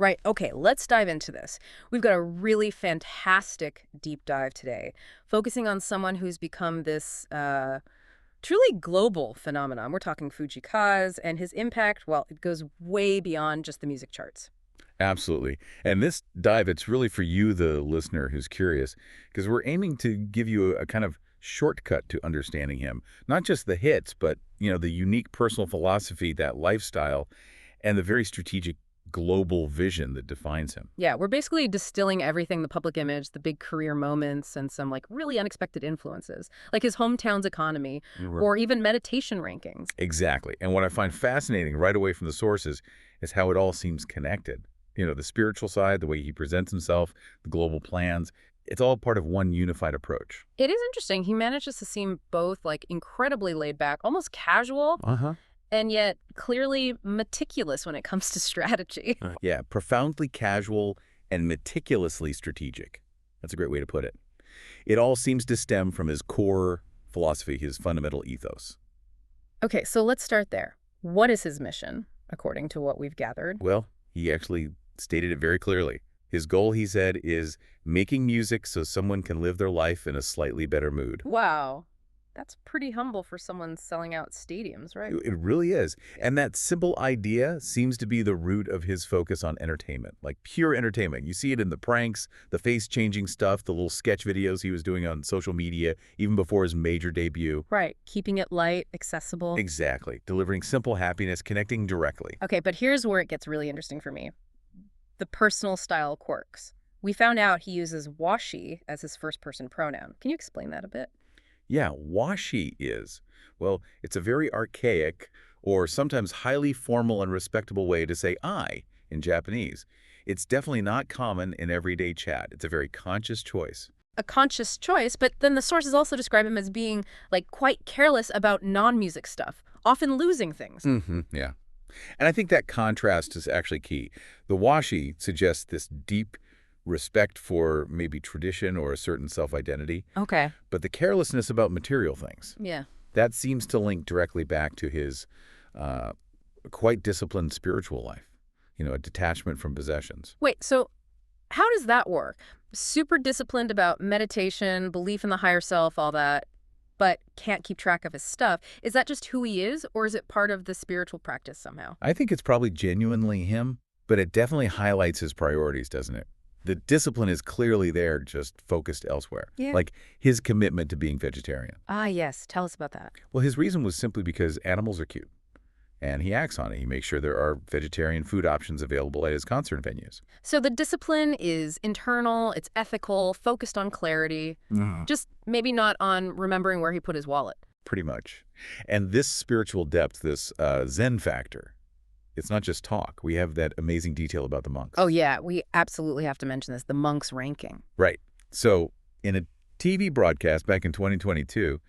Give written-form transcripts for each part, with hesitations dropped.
Right. Okay, let's dive into this. We've got a really fantastic deep dive today, focusing on someone who's become this truly global phenomenon. We're talking Fujii Kaze, and his impact, well, it goes way beyond just the music charts. Absolutely. And this dive, it's really for you, the listener who's curious, because we're aiming to give you a kind of shortcut to understanding him. Not just the hits, but, the unique personal philosophy, that lifestyle, and the very strategic global vision that defines him. Yeah, we're basically distilling everything, the public image, the big career moments, and some like really unexpected influences, like his hometown's economy, or even meditation rankings. Exactly. And what I find fascinating right away from the sources is how it all seems connected. The spiritual side, the way he presents himself, the global plans, it's all part of one unified approach. It is interesting. He manages to seem both like incredibly laid back, almost casual, Uh-huh. and yet clearly meticulous when it comes to strategy. Yeah, profoundly casual and meticulously strategic. That's a great way to put it. It all seems to stem from his core philosophy, his fundamental ethos. Okay, so let's start there. What is his mission, according to what we've gathered? Well, he actually stated it very clearly. His goal, he said, is making music so someone can live their life in a slightly better mood. Wow. That's pretty humble for someone selling out stadiums, right? It really is. And that simple idea seems to be the root of his focus on entertainment, like pure entertainment. You see it in the pranks, the face-changing stuff, the little sketch videos he was doing on social media, even before his major debut. Right. Keeping it light, accessible. Exactly. Delivering simple happiness, connecting directly. Okay, but here's where it gets really interesting for me. The personal style quirks. We found out he uses washi as his first-person pronoun. Can you explain that a bit? Yeah, washi is, well, it's a very archaic or sometimes highly formal and respectable way to say I in Japanese. It's definitely not common in everyday chat. It's a very conscious choice. A conscious choice, but then the sources also describe him as being, like, quite careless about non-music stuff, often losing things. Yeah. And I think that contrast is actually key. The washi suggests this deep respect for maybe tradition or a certain self-identity, Okay. but the carelessness about material things, Yeah. that seems to link directly back to his uh, quite disciplined spiritual life, a detachment from possessions. Wait, so how does that work? Super disciplined about meditation, belief in the higher self, all that, but can't keep track of his stuff. Is that just who he is, or is it part of the spiritual practice somehow? I think it's probably genuinely him, but it definitely highlights his priorities, doesn't it? The discipline is clearly there, just focused elsewhere. Yeah. Like his commitment to being vegetarian. Ah, yes. Tell us about that. Well, his reason was simply because animals are cute. And he acts on it. He makes sure there are vegetarian food options available at his concert venues. So the discipline is internal, it's ethical, focused on clarity, just maybe not on remembering where he put his wallet. Pretty much. And this spiritual depth, this Zen factor, it's not just talk. We have that amazing detail about the monks. Oh, yeah, we absolutely have to mention this, the monks' ranking. Right. So in a TV broadcast back in 2022,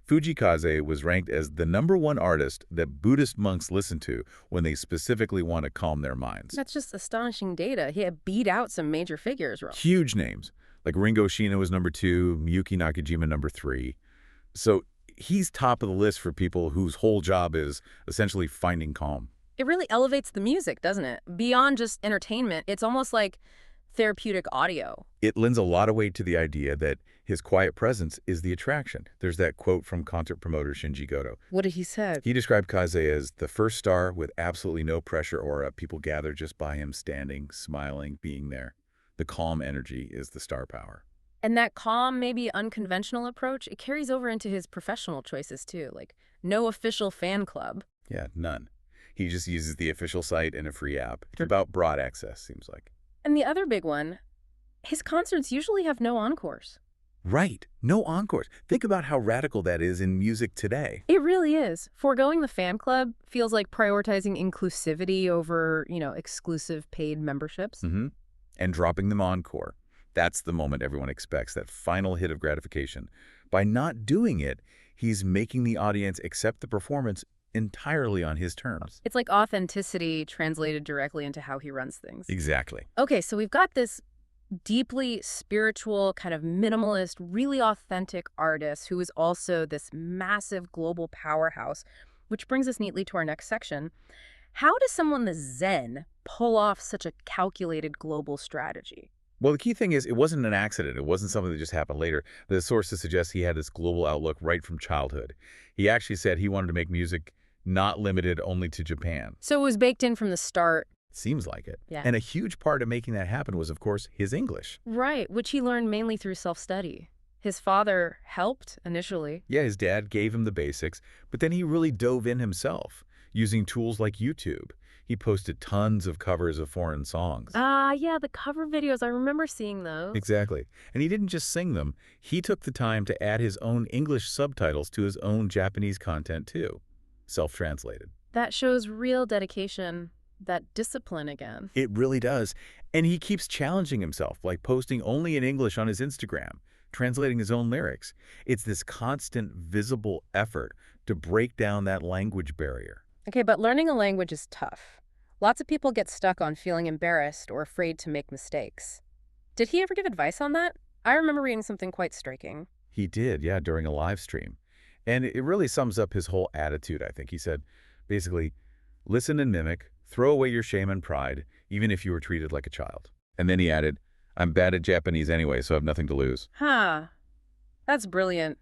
Fujii Kaze was ranked as the #1 artist that Buddhist monks listen to when they specifically want to calm their minds. That's just astonishing data. He had beat out some major figures, Ro. Huge names, like Ringo Shiina was #2, Miyuki Nakajima #3. So he's top of the list for people whose whole job is essentially finding calm. It really elevates the music, doesn't it? Beyond just entertainment, it's almost like therapeutic audio. It lends a lot of weight to the idea that his quiet presence is the attraction. There's that quote from concert promoter Shinji Goto. What did he say? He described Kaze as the first star with absolutely no pressure aura. People gather just by him standing, smiling, being there. The calm energy is the star power. And that calm, maybe unconventional approach, it carries over into his professional choices too, like no official fan club. Yeah, none. He just uses the official site and a free app. It's about broad access, seems like. And the other big one, his concerts usually have no encores. Right. No encores. Think about how radical that is in music today. It really is. Foregoing the fan club feels like prioritizing inclusivity over, exclusive paid memberships. And dropping them encore. That's the moment everyone expects, that final hit of gratification. By not doing it, he's making the audience accept the performance entirely on his terms. It's like authenticity translated directly into how he runs things. Exactly. Okay, so we've got this deeply spiritual, kind of minimalist, really authentic artist who is also this massive global powerhouse, which brings us neatly to our next section. How does someone this zen pull off such a calculated global strategy? Well, the key thing is it wasn't an accident. It wasn't something that just happened later. The sources suggest he had this global outlook right from childhood. He actually said he wanted to make music not limited only to Japan. So it was baked in from the start. Seems like it. Yeah. And a huge part of making that happen was, of course, his English. Right, which he learned mainly through self-study. His father helped initially. Yeah, his dad gave him the basics, but then he really dove in himself, using tools like YouTube. He posted tons of covers of foreign songs. Yeah, the cover videos. I remember seeing those. Exactly. And he didn't just sing them. He took the time to add his own English subtitles to his own Japanese content, too. Self-translated. That shows real dedication, that discipline again. It really does. And he keeps challenging himself, like posting only in English on his Instagram, translating his own lyrics. It's this constant, visible effort to break down that language barrier. Okay, but learning a language is tough. Lots of people get stuck on feeling embarrassed or afraid to make mistakes. Did he ever give advice on that? I remember reading something quite striking. He did, yeah, during a live stream. And it really sums up his whole attitude, I think. He said, basically, listen and mimic, throw away your shame and pride, even if you were treated like a child. And then he added, I'm bad at Japanese anyway, so I have nothing to lose. That's brilliant.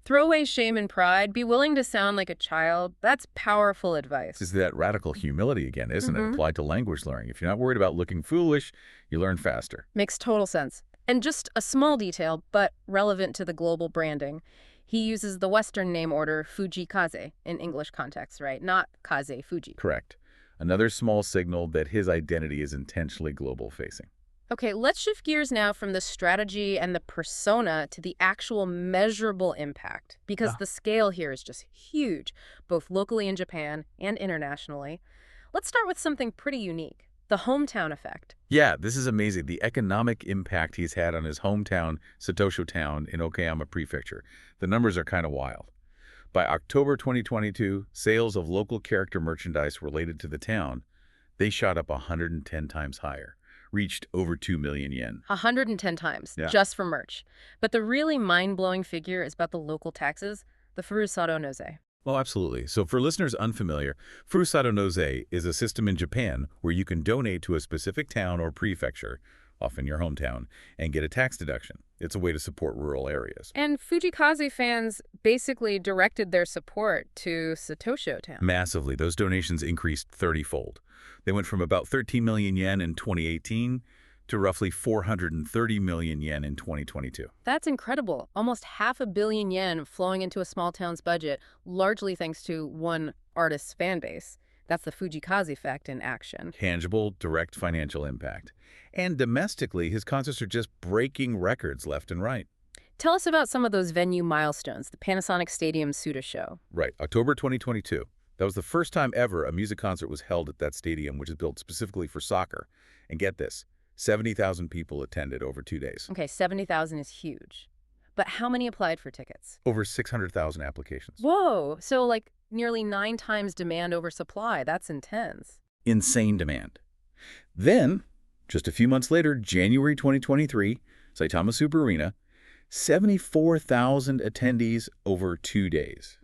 Throw away shame and pride. Be willing to sound like a child. That's powerful advice. It's that radical humility again, isn't it? Applied to language learning. If you're not worried about looking foolish, you learn faster. Makes total sense. And just a small detail, but relevant to the global branding. He uses the Western name order Fujii Kaze in English context, right? Not Kaze, Fuji. Correct. Another small signal that his identity is intentionally global-facing. Okay, let's shift gears now from the strategy and the persona to the actual measurable impact, because the scale here is just huge, both locally in Japan and internationally. Let's start with something pretty unique, the hometown effect. Yeah, this is amazing. The economic impact he's had on his hometown, Satosho Town in Okayama Prefecture. The numbers are kind of wild. By October 2022, sales of local character merchandise related to the town, they shot up 110 times higher. Reached over 2 million yen. 110 times, Yeah. just for merch. But the really mind-blowing figure is about the local taxes, the Furusato Noze. Oh, absolutely. So for listeners unfamiliar, Furusato Noze is a system in Japan where you can donate to a specific town or prefecture, often your hometown, and get a tax deduction. It's a way to support rural areas. And Fujii Kaze fans basically directed their support to Satosho Town. Massively. Those donations increased 30-fold. They went from about 13 million yen in 2018 to roughly 430 million yen in 2022. That's incredible. Almost 500 million yen flowing into a small town's budget, largely thanks to one artist's fan base. That's the Fujii Kaze effect in action. Tangible, direct financial impact. And domestically, his concerts are just breaking records left and right. Tell us about some of those venue milestones, the Panasonic Stadium Suda show. Right, October 2022. That was the first time ever a music concert was held at that stadium, which is built specifically for soccer. And get this, 70,000 people attended over 2 days. Okay, 70,000 is huge. But how many applied for tickets? Over 600,000 applications. Whoa, so like nearly 9 times demand over supply. That's intense. Insane demand. Then, just a few months later, January 2023, Saitama Super Arena, 74,000 attendees over 2 days.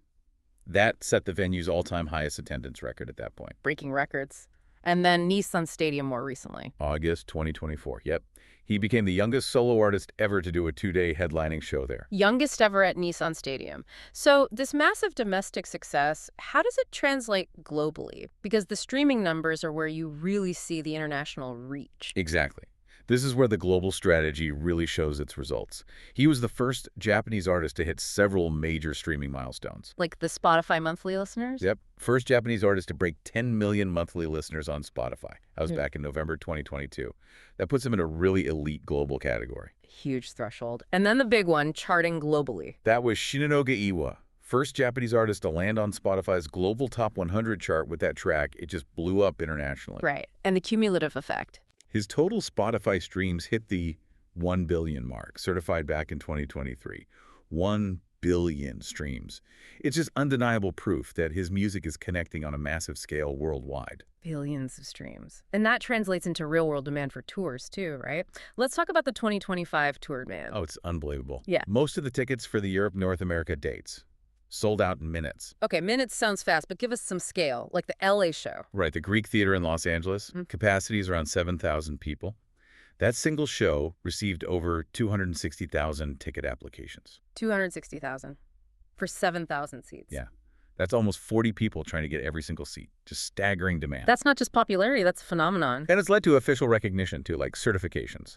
That set the venue's all-time highest attendance record at that point. Breaking records. And then Nissan Stadium more recently. August 2024, yep. He became the youngest solo artist ever to do a 2-day headlining show there. Youngest ever at Nissan Stadium. So this massive domestic success, how does it translate globally? Because the streaming numbers are where you really see the international reach. Exactly. This is where the global strategy really shows its results. He was the first Japanese artist to hit several major streaming milestones. Like the Spotify monthly listeners? Yep. First Japanese artist to break 10 million monthly listeners on Spotify. That was back in November 2022. That puts him in a really elite global category. Huge threshold. And then the big one, charting globally. That was Shinanoge Iwa. First Japanese artist to land on Spotify's global top 100 chart with that track. It just blew up internationally. Right. And the cumulative effect. His total Spotify streams hit the 1 billion mark, certified back in 2023. 1 billion streams. It's just undeniable proof that his music is connecting on a massive scale worldwide. Billions of streams. And that translates into real-world demand for tours, too, right? Let's talk about the 2025 tour demand. Oh, it's unbelievable. Yeah. Most of the tickets for the Europe-North America dates, sold out in minutes. Okay, minutes sounds fast, but give us some scale, like the LA show. Right, the Greek Theater in Los Angeles, Mm, capacity is around 7,000 people. That single show received over 260,000 ticket applications. 260,000 for 7,000 seats. Yeah, that's almost 40 people trying to get every single seat. Just staggering demand. That's not just popularity, that's a phenomenon. And it's led to official recognition, too, like certifications.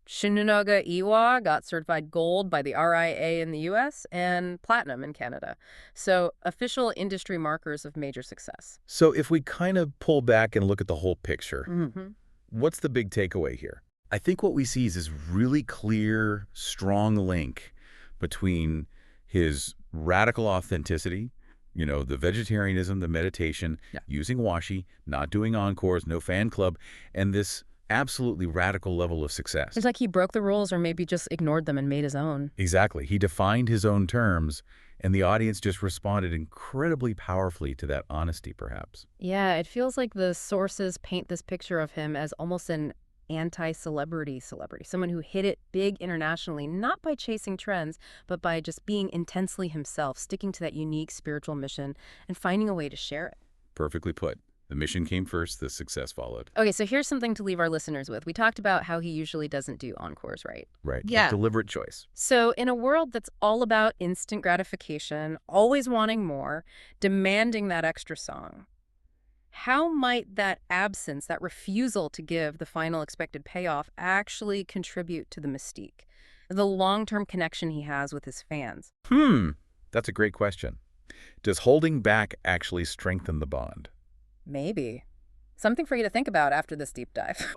Shinanoga Iwa got certified gold by the RIA in the US and platinum in Canada. So, official industry markers of major success. So if we kind of pull back and look at the whole picture, Mm-hmm. what's the big takeaway here? I think what we see is this really clear, strong link between his radical authenticity, the vegetarianism, the meditation, Yeah. using washi, not doing encores, no fan club, and this absolutely radical level of success. It's like he broke the rules or maybe just ignored them and made his own. Exactly. He defined his own terms, and the audience just responded incredibly powerfully to that honesty, perhaps. Yeah, it feels like the sources paint this picture of him as almost an anti-celebrity, someone who hit it big internationally, not by chasing trends, but by just being intensely himself, sticking to that unique spiritual mission and finding a way to share it. Perfectly put. The mission came first, the success followed. Okay, so here's something to leave our listeners with. We talked about how he usually doesn't do encores, right? Right. Yeah. A deliberate choice. So in a world that's all about instant gratification, always wanting more, demanding that extra song, how might that absence, that refusal to give the final expected payoff actually contribute to the mystique, the long-term connection he has with his fans? That's a great question. Does holding back actually strengthen the bond? Maybe. Something for you to think about after this deep dive.